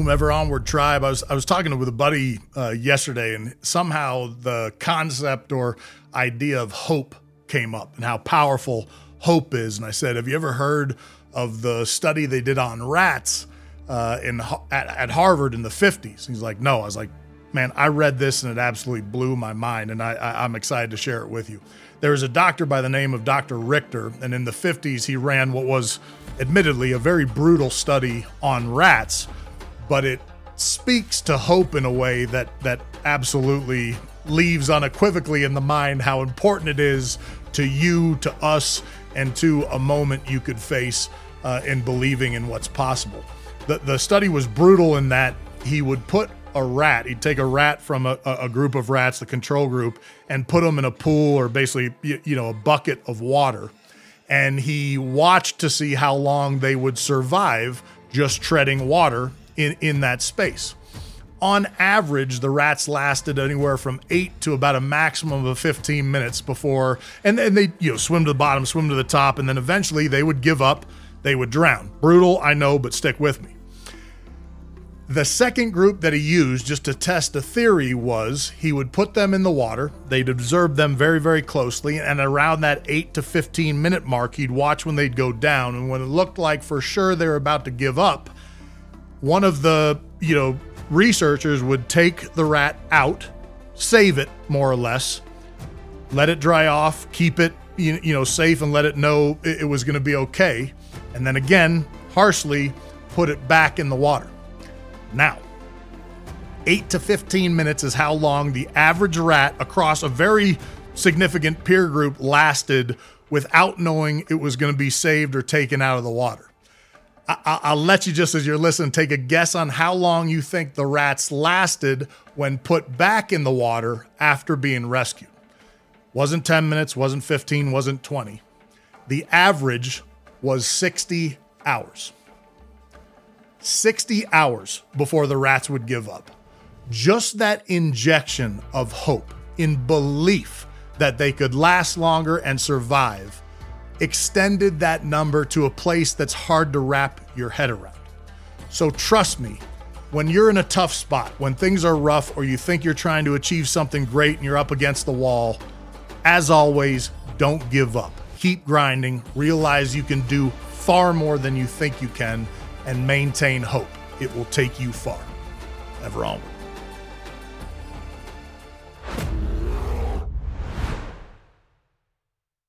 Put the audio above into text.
Boom, Ever Onward Tribe. I was talking with a buddy yesterday, and somehow the concept or idea of hope came up and how powerful hope is. And I said, have you ever heard of the study they did on rats at Harvard in the 50s? He's like, no. I was like, man, I read this and it absolutely blew my mind, and I'm excited to share it with you. There was a doctor by the name of Dr. Richter, and in the 50s he ran what was admittedly a very brutal study on rats, but it speaks to hope in a way that absolutely leaves unequivocally in the mind how important it is to you, to us, and to a moment you could face in believing in what's possible. The study was brutal in that he would put he'd take a rat from a group of rats, the control group, and put them in a pool or basically, a bucket of water. And he watched to see how long they would survive just treading water in that space. On average, the rats lasted anywhere from 8 to about a maximum of 15 minutes before, and they swim to the bottom, swim to the top, and then eventually they would give up, they would drown. Brutal, I know, but stick with me. The second group that he used just to test the theory was he would put them in the water. They'd observe them very, very closely. And around that 8 to 15 minute mark, he'd watch when they'd go down. And when it looked like for sure they were about to give up, one of the, researchers would take the rat out, save it more or less, let it dry off, keep it, safe, and let it know it was going to be okay. And then again, harshly put it back in the water. Now, 8 to 15 minutes is how long the average rat across a very significant peer group lasted without knowing it was going to be saved or taken out of the water. I'll let you, just as you're listening, take a guess on how long you think the rats lasted when put back in the water after being rescued. Wasn't 10 minutes, wasn't 15, wasn't 20. The average was 60 hours. 60 hours before the rats would give up. Just that injection of hope in belief that they could last longer and survive extended that number to a place that's hard to wrap your head around. So trust me, when you're in a tough spot, when things are rough, or you think you're trying to achieve something great and you're up against the wall, as always, don't give up. Keep grinding, realize you can do far more than you think you can, and maintain hope. It will take you far. Ever onward.